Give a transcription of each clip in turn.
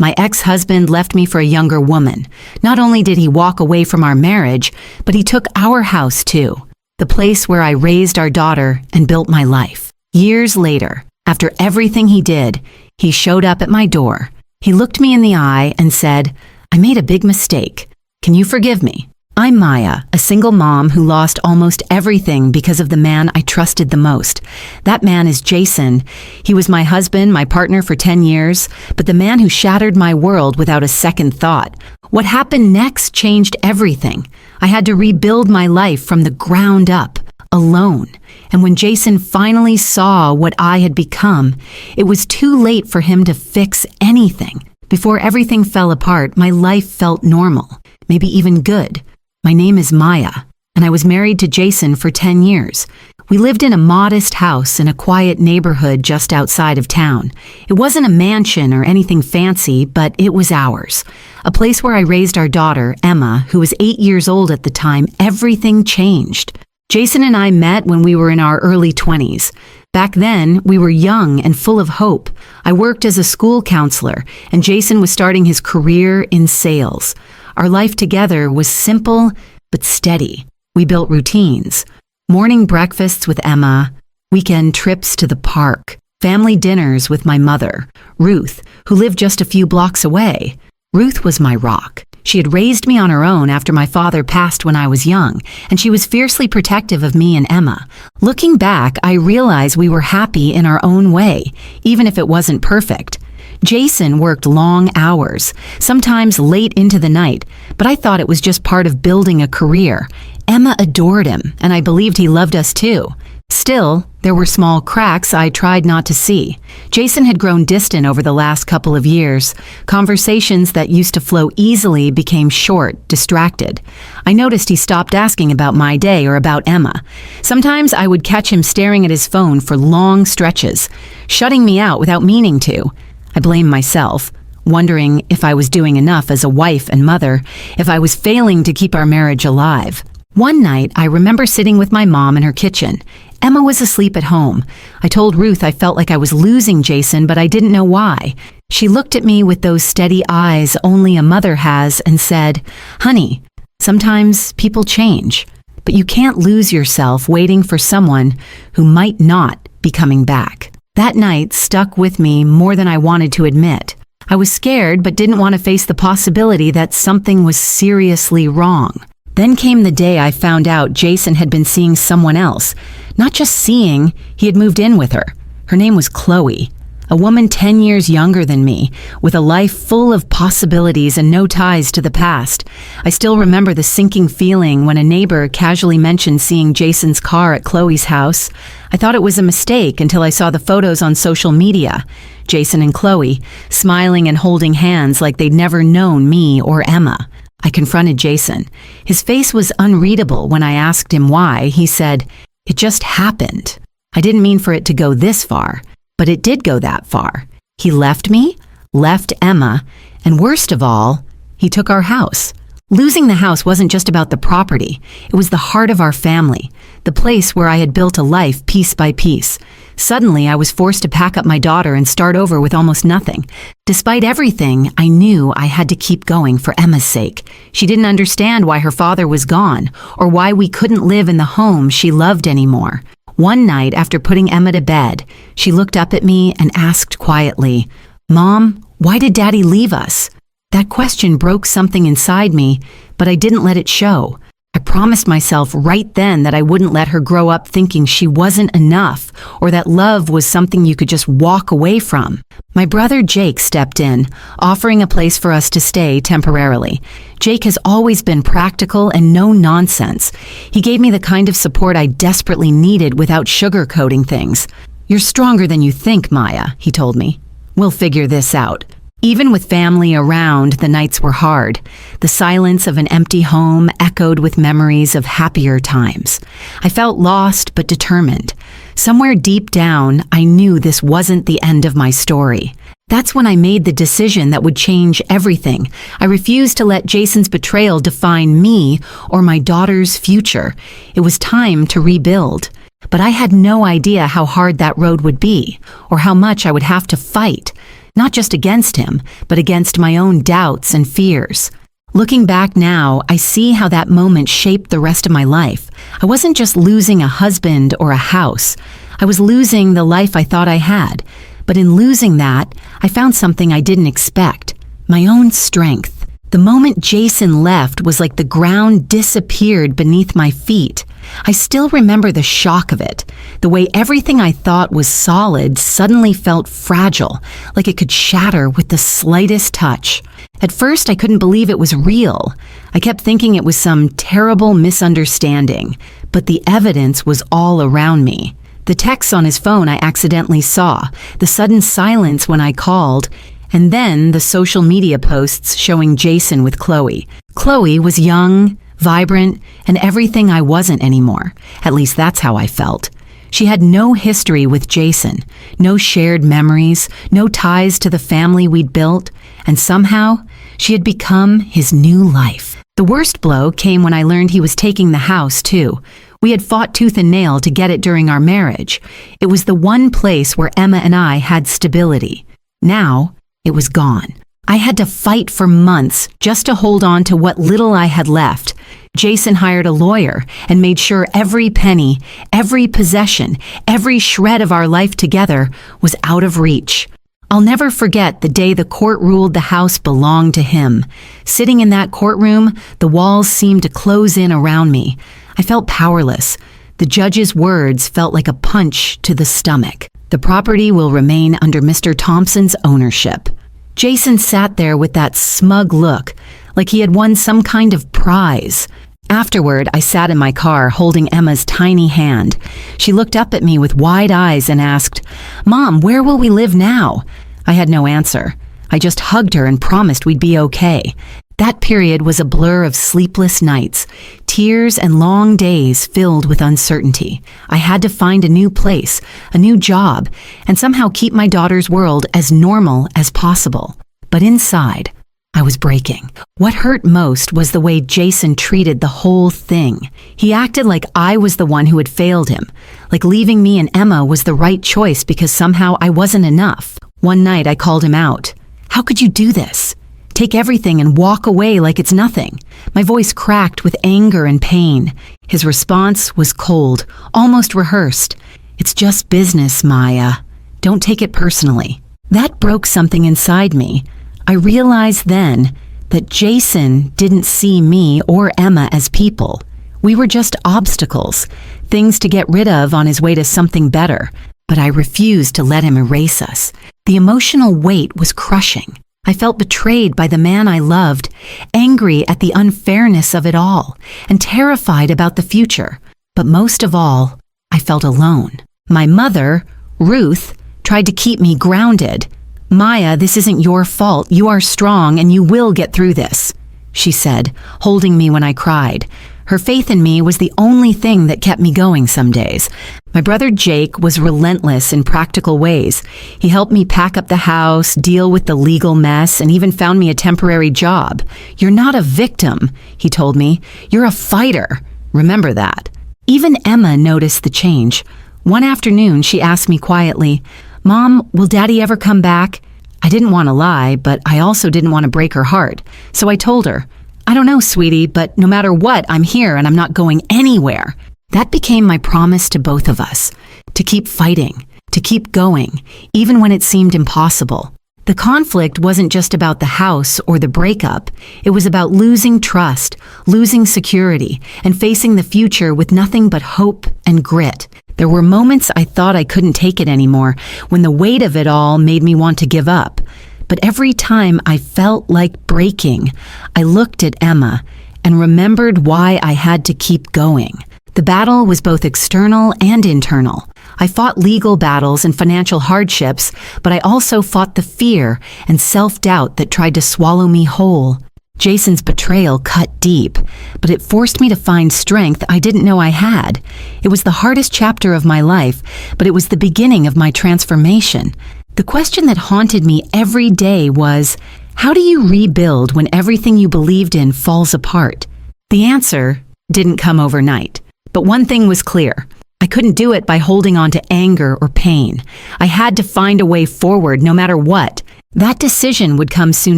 My ex-husband left me for a younger woman. Not only did he walk away from our marriage, but he took our house too, the place where I raised our daughter and built my life. Years later, after everything he did, he showed up at my door. He looked me in the eye and said, "I made a big mistake. Can you forgive me?" I'm Maya, a single mom who lost almost everything because of the man I trusted the most. That man is Jason. He was my husband, my partner for 10 years, but the man who shattered my world without a second thought. What happened next changed everything. I had to rebuild my life from the ground up, alone. And when Jason finally saw what I had become, it was too late for him to fix anything. Before everything fell apart, my life felt normal, maybe even good. My name is Maya, and I was married to Jason for 10 years. We lived in a modest house in a quiet neighborhood just outside of town. It wasn't a mansion or anything fancy, but it was ours. A place where I raised our daughter, Emma, who was 8 years old at the time. Everything changed. Jason and I met when we were in our early 20s. Back then, we were young and full of hope. I worked as a school counselor, and Jason was starting his career in sales. Our life together was simple but steady. We built routines. Morning breakfasts with Emma, weekend trips to the park, family dinners with my mother, Ruth, who lived just a few blocks away. Ruth was my rock. She had raised me on her own after my father passed when I was young, and she was fiercely protective of me and Emma. Looking back, I realize we were happy in our own way, even if it wasn't perfect. Jason worked long hours, sometimes late into the night, but I thought it was just part of building a career. Emma adored him, and I believed he loved us too. Still, there were small cracks I tried not to see. Jason had grown distant over the last couple of years. Conversations that used to flow easily became short, distracted. I noticed he stopped asking about my day or about Emma. Sometimes I would catch him staring at his phone for long stretches, shutting me out without meaning to. I blamed myself, wondering if I was doing enough as a wife and mother, if I was failing to keep our marriage alive. One night, I remember sitting with my mom in her kitchen. Emma was asleep at home. I told Ruth I felt like I was losing Jason, but I didn't know why. She looked at me with those steady eyes only a mother has and said, "Honey, sometimes people change, but you can't lose yourself waiting for someone who might not be coming back." That night stuck with me more than I wanted to admit. I was scared but didn't want to face the possibility that something was seriously wrong. Then came the day I found out Jason had been seeing someone else. Not just seeing, he had moved in with her. Her name was Chloe, a woman 10 years younger than me, with a life full of possibilities and no ties to the past. I still remember the sinking feeling when a neighbor casually mentioned seeing Jason's car at Chloe's house. I thought it was a mistake until I saw the photos on social media. Jason and Chloe, smiling and holding hands like they'd never known me or Emma. I confronted Jason. His face was unreadable when I asked him why. He said, "It just happened. I didn't mean for it to go this far, but it did go that far. He left me, left Emma, and worst of all, he took our house." Losing the house wasn't just about the property. It was the heart of our family, the place where I had built a life piece by piece. Suddenly, I was forced to pack up my daughter and start over with almost nothing. Despite everything, I knew I had to keep going for Emma's sake. She didn't understand why her father was gone, or why we couldn't live in the home she loved anymore. One night, after putting Emma to bed, she looked up at me and asked quietly, "Mom, why did Daddy leave us?" That question broke something inside me, but I didn't let it show. I promised myself right then that I wouldn't let her grow up thinking she wasn't enough, or that love was something you could just walk away from. My brother Jake stepped in, offering a place for us to stay temporarily. Jake has always been practical and no nonsense. He gave me the kind of support I desperately needed without sugarcoating things. "You're stronger than you think, Maya," he told me. "We'll figure this out." Even with family around, the nights were hard. The silence of an empty home echoed with memories of happier times. I felt lost but determined. Somewhere deep down, I knew this wasn't the end of my story. That's when I made the decision that would change everything. I refused to let Jason's betrayal define me or my daughter's future. It was time to rebuild. But I had no idea how hard that road would be, or how much I would have to fight. not just against him, but against my own doubts and fears. Looking back now, I see how that moment shaped the rest of my life. I wasn't just losing a husband or a house. I was losing the life I thought I had. But in losing that, I found something I didn't expect: my own strength. The moment Jason left was like the ground disappeared beneath my feet. I still remember the shock of it, the way everything I thought was solid suddenly felt fragile, like it could shatter with the slightest touch. At first, I couldn't believe it was real. I kept thinking it was some terrible misunderstanding, but the evidence was all around me. The texts on his phone I accidentally saw, the sudden silence when I called, and then the social media posts showing Jason with Chloe. Chloe was young, vibrant, and everything I wasn't anymore. At least that's how I felt. She had no history with Jason, no shared memories, no ties to the family we'd built, and somehow she had become his new life. The worst blow came when I learned he was taking the house, too. We had fought tooth and nail to get it during our marriage. It was the one place where Emma and I had stability. Now, it was gone. I had to fight for months just to hold on to what little I had left. Jason hired a lawyer and made sure every penny, every possession, every shred of our life together was out of reach. I'll never forget the day the court ruled the house belonged to him. Sitting in that courtroom, the walls seemed to close in around me. I felt powerless. The judge's words felt like a punch to the stomach. The property will remain under Mr. Thompson's ownership. Jason sat there with that smug look, like he had won some kind of prize. Afterward, I sat in my car holding Emma's tiny hand. She looked up at me with wide eyes and asked, "Mom, where will we live now?" I had no answer. I just hugged her and promised we'd be okay. That period was a blur of sleepless nights, tears and long days filled with uncertainty. I had to find a new place, a new job, and somehow keep my daughter's world as normal as possible. But inside, I was breaking. What hurt most was the way Jason treated the whole thing. He acted like I was the one who had failed him, like leaving me and Emma was the right choice because somehow I wasn't enough. One night I called him out. "How could you do this? Take everything and walk away like it's nothing." My voice cracked with anger and pain. His response was cold, almost rehearsed. "It's just business, Maya. Don't take it personally." That broke something inside me. I realized then that Jason didn't see me or Emma as people. We were just obstacles, things to get rid of on his way to something better. But I refused to let him erase us. The emotional weight was crushing. I felt betrayed by the man I loved, angry at the unfairness of it all, and terrified about the future. But most of all, I felt alone. My mother, Ruth, tried to keep me grounded. "Maya, this isn't your fault. You are strong and you will get through this," she said, holding me when I cried. Her faith in me was the only thing that kept me going some days. My brother Jake was relentless in practical ways. He helped me pack up the house, deal with the legal mess, and even found me a temporary job. "You're not a victim," he told me. "You're a fighter. Remember that." Even Emma noticed the change. One afternoon, she asked me quietly, "Mom, will Daddy ever come back?" I didn't want to lie, but I also didn't want to break her heart. So I told her, "I don't know, sweetie, but no matter what, I'm here and I'm not going anywhere." That became my promise to both of us, to keep fighting, to keep going, even when it seemed impossible. The conflict wasn't just about the house or the breakup. It was about losing trust, losing security, and facing the future with nothing but hope and grit. There were moments I thought I couldn't take it anymore, when the weight of it all made me want to give up. But every time I felt like breaking, I looked at Emma and remembered why I had to keep going. The battle was both external and internal. I fought legal battles and financial hardships, but I also fought the fear and self-doubt that tried to swallow me whole. Jason's betrayal cut deep, but it forced me to find strength I didn't know I had. It was the hardest chapter of my life, but it was the beginning of my transformation. The question that haunted me every day was, how do you rebuild when everything you believed in falls apart? The answer didn't come overnight, but one thing was clear. I couldn't do it by holding on to anger or pain. I had to find a way forward no matter what. That decision would come soon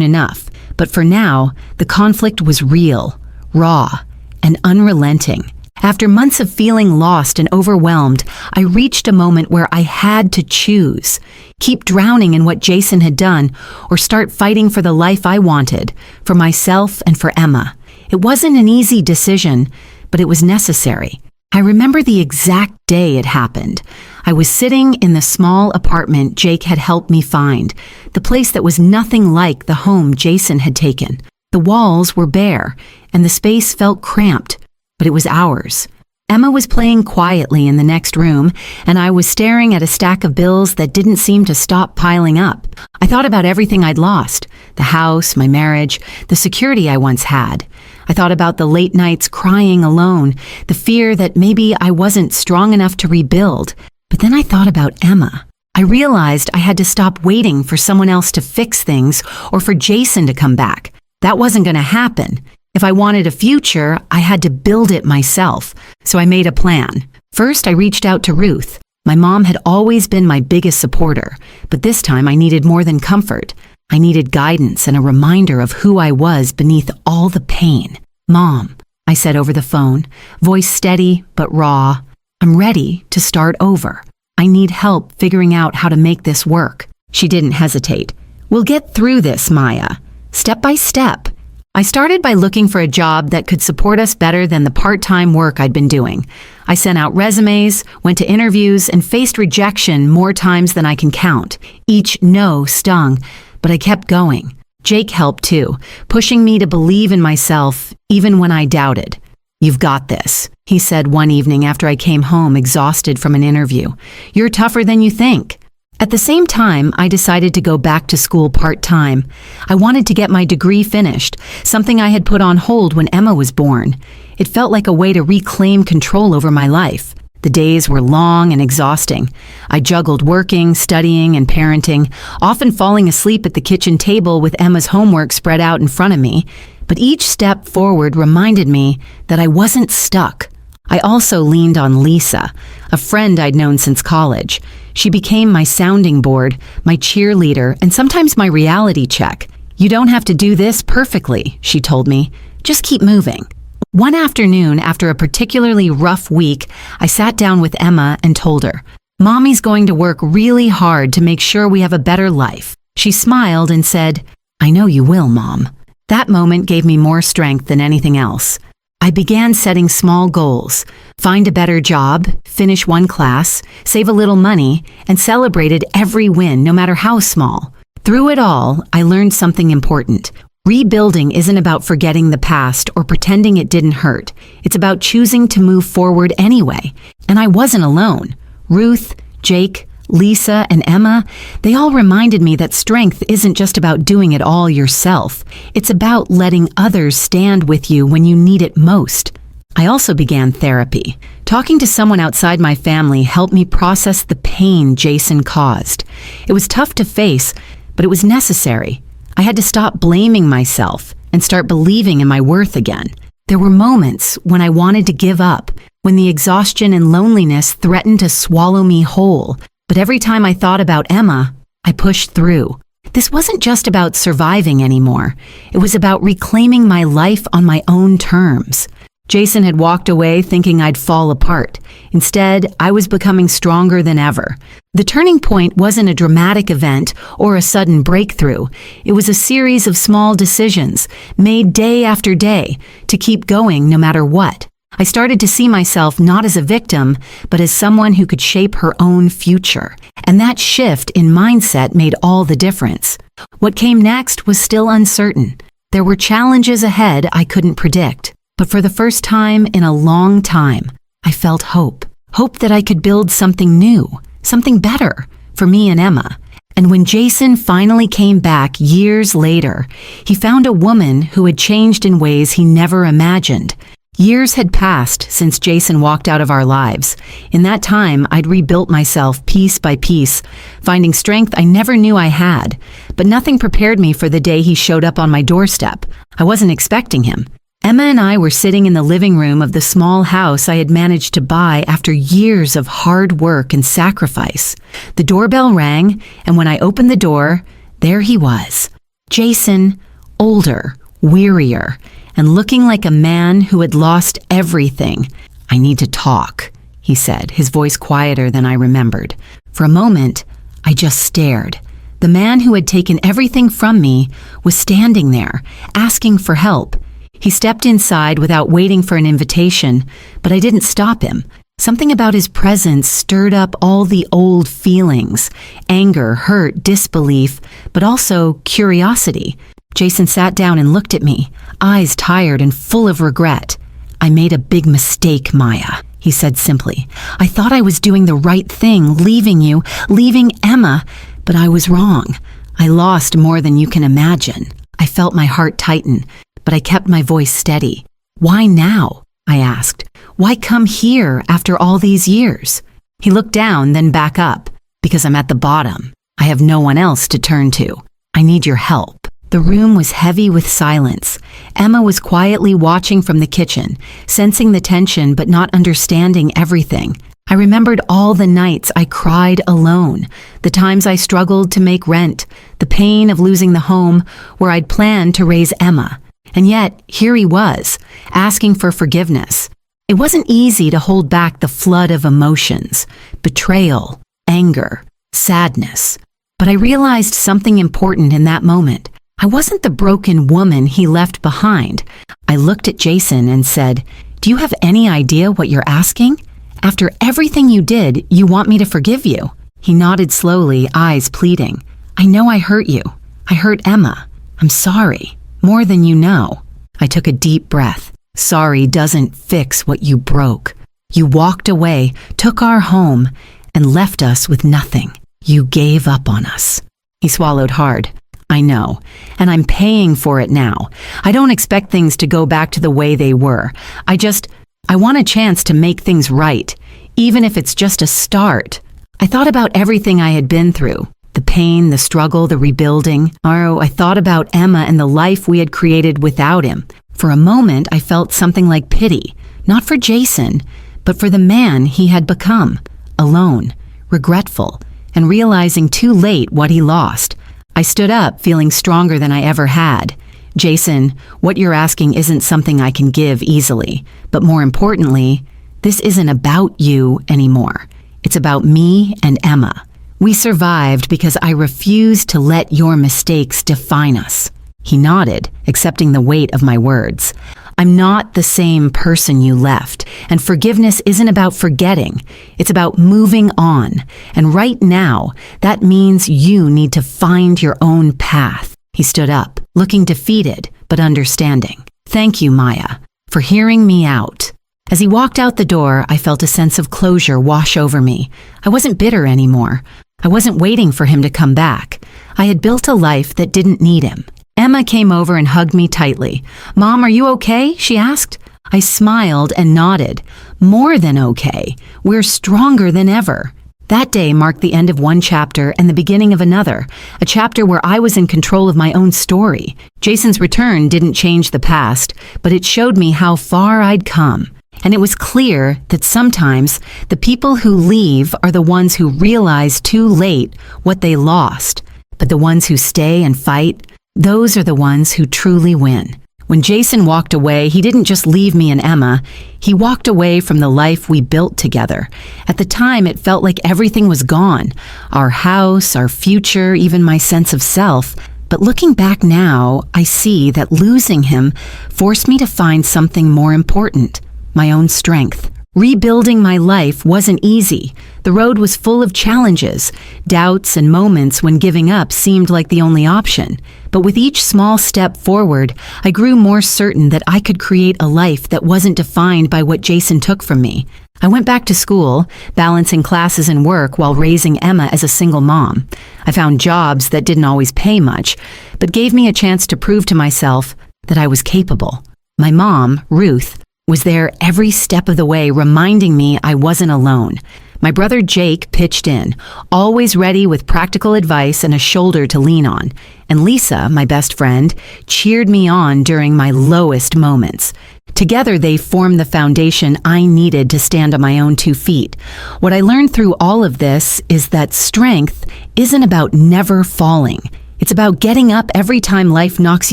enough, but for now, the conflict was real, raw, and unrelenting. After months of feeling lost and overwhelmed, I reached a moment where I had to choose. Keep drowning in what Jason had done, or start fighting for the life I wanted, for myself and for Emma. It wasn't an easy decision, but it was necessary. I remember the exact day it happened. I was sitting in the small apartment Jake had helped me find, the place that was nothing like the home Jason had taken. The walls were bare, and the space felt cramped, but it was ours. Emma was playing quietly in the next room, and I was staring at a stack of bills that didn't seem to stop piling up. I thought about everything I'd lost: the house, my marriage, the security I once had. I thought about the late nights crying alone, the fear that maybe I wasn't strong enough to rebuild. But then I thought about Emma. I realized I had to stop waiting for someone else to fix things or for Jason to come back. That wasn't going to happen. If I wanted a future, I had to build it myself. So I made a plan. First, I reached out to Ruth. My mom had always been my biggest supporter, but this time I needed more than comfort. I needed guidance and a reminder of who I was beneath all the pain. "Mom," I said over the phone, voice steady but raw, "I'm ready to start over. I need help figuring out how to make this work." She didn't hesitate. "We'll get through this, Maya, step by step." I started by looking for a job that could support us better than the part-time work I'd been doing. I sent out resumes, went to interviews, and faced rejection more times than I can count. Each no stung, but I kept going. Jake helped too, pushing me to believe in myself even when I doubted. "You've got this," he said one evening after I came home exhausted from an interview. "You're tougher than you think." At the same time, I decided to go back to school part-time. I wanted to get my degree finished, something I had put on hold when Emma was born. It felt like a way to reclaim control over my life. The days were long and exhausting. I juggled working, studying, and parenting, often falling asleep at the kitchen table with Emma's homework spread out in front of me. But each step forward reminded me that I wasn't stuck. I also leaned on Lisa, a friend I'd known since college. She became my sounding board, my cheerleader, and sometimes my reality check. "You don't have to do this perfectly," she told me. "Just keep moving." One afternoon, after a particularly rough week, I sat down with Emma and told her, "Mommy's going to work really hard to make sure we have a better life." She smiled and said, "I know you will, Mom." That moment gave me more strength than anything else. I began setting small goals: find a better job, finish one class, save a little money, and celebrated every win, no matter how small. Through it all, I learned something important. Rebuilding isn't about forgetting the past or pretending it didn't hurt. It's about choosing to move forward anyway. And I wasn't alone. Ruth, Jake, Lisa, and Emma, they all reminded me that strength isn't just about doing it all yourself. It's about letting others stand with you when you need it most. I also began therapy. Talking to someone outside my family helped me process the pain Jason caused. It was tough to face, but it was necessary. I had to stop blaming myself and start believing in my worth again. There were moments when I wanted to give up, when the exhaustion and loneliness threatened to swallow me whole. But every time I thought about Emma, I pushed through. This wasn't just about surviving anymore. It was about reclaiming my life on my own terms. Jason had walked away thinking I'd fall apart. Instead, I was becoming stronger than ever. The turning point wasn't a dramatic event or a sudden breakthrough. It was a series of small decisions, made day after day, to keep going no matter what. I started to see myself not as a victim, but as someone who could shape her own future. And that shift in mindset made all the difference. What came next was still uncertain. There were challenges ahead I couldn't predict. But for the first time in a long time, I felt hope. Hope that I could build something new, something better for me and Emma. And when Jason finally came back years later, he found a woman who had changed in ways he never imagined. Years had passed since Jason walked out of our lives. In that time, I'd rebuilt myself piece by piece, finding strength I never knew I had. But nothing prepared me for the day he showed up on my doorstep. I wasn't expecting him. Emma and I were sitting in the living room of the small house I had managed to buy after years of hard work and sacrifice. The doorbell rang, and when I opened the door, There he was, Jason, older, wearier, and looking like a man who had lost everything. "I need to talk," he said, his voice quieter than I remembered. For a moment, I just stared. The man who had taken everything from me was standing there, asking for help. He stepped inside without waiting for an invitation, but I didn't stop him. Something about his presence stirred up all the old feelings: anger, hurt, disbelief, but also curiosity. Jason sat down and looked at me, eyes tired and full of regret. "I made a big mistake, Maya," he said simply. "I thought I was doing the right thing, leaving you, leaving Emma, but I was wrong. I lost more than you can imagine." I felt my heart tighten, but I kept my voice steady. "Why now?" I asked. "Why come here after all these years?" He looked down, then back up. "Because I'm at the bottom. I have no one else to turn to. I need your help." The room was heavy with silence. Emma was quietly watching from the kitchen, sensing the tension but not understanding everything. I remembered all the nights I cried alone, the times I struggled to make rent, the pain of losing the home where I'd planned to raise Emma. And yet, here he was, asking for forgiveness. It wasn't easy to hold back the flood of emotions: betrayal, anger, sadness. But I realized something important in that moment. I wasn't the broken woman he left behind. I looked at Jason and said, "Do you have any idea what you're asking? After everything you did, you want me to forgive you?" He nodded slowly, eyes pleading. "I know I hurt you. I hurt Emma. I'm sorry. More than you know." I took a deep breath. Sorry doesn't fix what you broke. You walked away, took our home, and left us with nothing. You gave up on us. He swallowed hard. "I know, and I'm paying for it now. I don't expect things to go back to the way they were. I want a chance to make things right, even if it's just a start." I thought about everything I had been through. The pain, the struggle, the rebuilding. I thought about Emma and the life we had created without him. For a moment, I felt something like pity, not for Jason, but for the man he had become, alone, regretful, and realizing too late what he lost. I stood up, feeling stronger than I ever had. "Jason, what you're asking isn't something I can give easily, but more importantly, this isn't about you anymore. It's about me and Emma. We survived because I refused to let your mistakes define us." He nodded, accepting the weight of my words. "I'm not the same person you left, and forgiveness isn't about forgetting. It's about moving on. And right now, that means you need to find your own path." He stood up, looking defeated but understanding. "Thank you, Maya, for hearing me out." As he walked out the door, I felt a sense of closure wash over me. I wasn't bitter anymore. I wasn't waiting for him to come back. I had built a life that didn't need him. Emma came over and hugged me tightly. "Mom, are you okay?" she asked. I smiled and nodded. "More than okay. We're stronger than ever." That day marked the end of one chapter and the beginning of another, a chapter where I was in control of my own story. Jason's return didn't change the past, but it showed me how far I'd come. And it was clear that sometimes the people who leave are the ones who realize too late what they lost. But the ones who stay and fight, those are the ones who truly win. When Jason walked away, he didn't just leave me and Emma. He walked away from the life we built together. At the time, it felt like everything was gone. Our house, our future, even my sense of self. But looking back now, I see that losing him forced me to find something more important: my own strength. Rebuilding my life wasn't easy. The road was full of challenges, doubts, and moments when giving up seemed like the only option. But with each small step forward, I grew more certain that I could create a life that wasn't defined by what Jason took from me. I went back to school, balancing classes and work while raising Emma as a single mom. I found jobs that didn't always pay much, but gave me a chance to prove to myself that I was capable. My mom, Ruth, was there every step of the way, reminding me I wasn't alone. My brother Jake pitched in, always ready with practical advice and a shoulder to lean on. And Lisa, my best friend, cheered me on during my lowest moments. Together, they formed the foundation I needed to stand on my own 2 feet. What I learned through all of this is that strength isn't about never falling. It's about getting up every time life knocks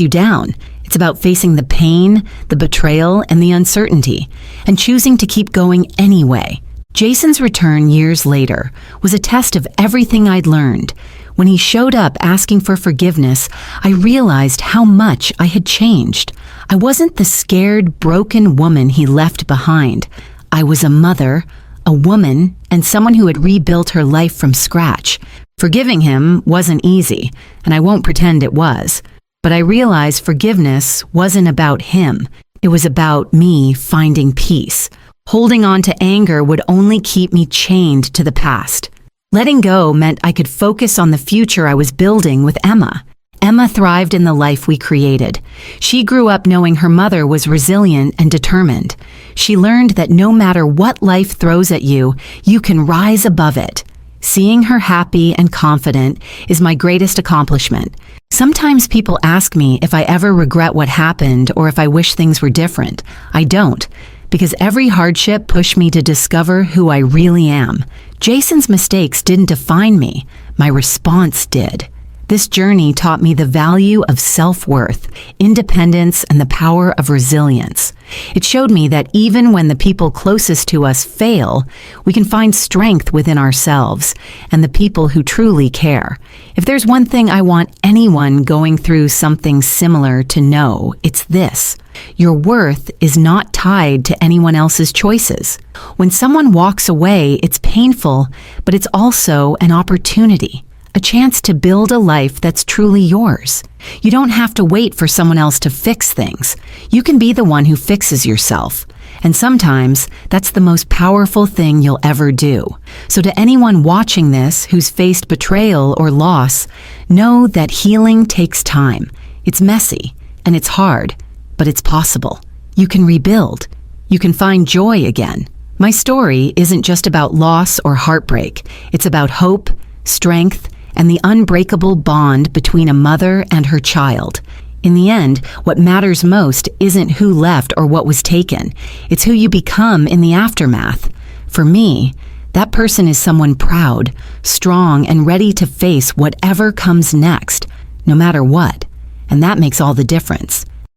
you down. It's about facing the pain, the betrayal, and the uncertainty, and choosing to keep going anyway. Jason's return years later was a test of everything I'd learned. When he showed up asking for forgiveness, I realized how much I had changed. I wasn't the scared, broken woman he left behind. I was a mother, a woman, and someone who had rebuilt her life from scratch. Forgiving him wasn't easy, and I won't pretend it was. But I realized forgiveness wasn't about him. It was about me finding peace. Holding on to anger would only keep me chained to the past. Letting go meant I could focus on the future I was building with Emma. Emma thrived in the life we created. She grew up knowing her mother was resilient and determined. She learned that no matter what life throws at you, you can rise above it. Seeing her happy and confident is my greatest accomplishment. Sometimes people ask me if I ever regret what happened or if I wish things were different. I don't, because every hardship pushed me to discover who I really am. Jason's mistakes didn't define me. My response did. This journey taught me the value of self-worth, independence, and the power of resilience. It showed me that even when the people closest to us fail, we can find strength within ourselves and the people who truly care. If there's one thing I want anyone going through something similar to know, it's this: your worth is not tied to anyone else's choices. When someone walks away, it's painful, but it's also an opportunity. A chance to build a life that's truly yours. You don't have to wait for someone else to fix things. You can be the one who fixes yourself. And sometimes, that's the most powerful thing you'll ever do. So to anyone watching this who's faced betrayal or loss, know that healing takes time. It's messy, and it's hard, but it's possible. You can rebuild. You can find joy again. My story isn't just about loss or heartbreak. It's about hope, strength, and the unbreakable bond between a mother and her child. In the end, what matters most isn't who left or what was taken. It's who you become in the aftermath. For me, that person is someone proud, strong, and ready to face whatever comes next, no matter what. And that makes all the difference.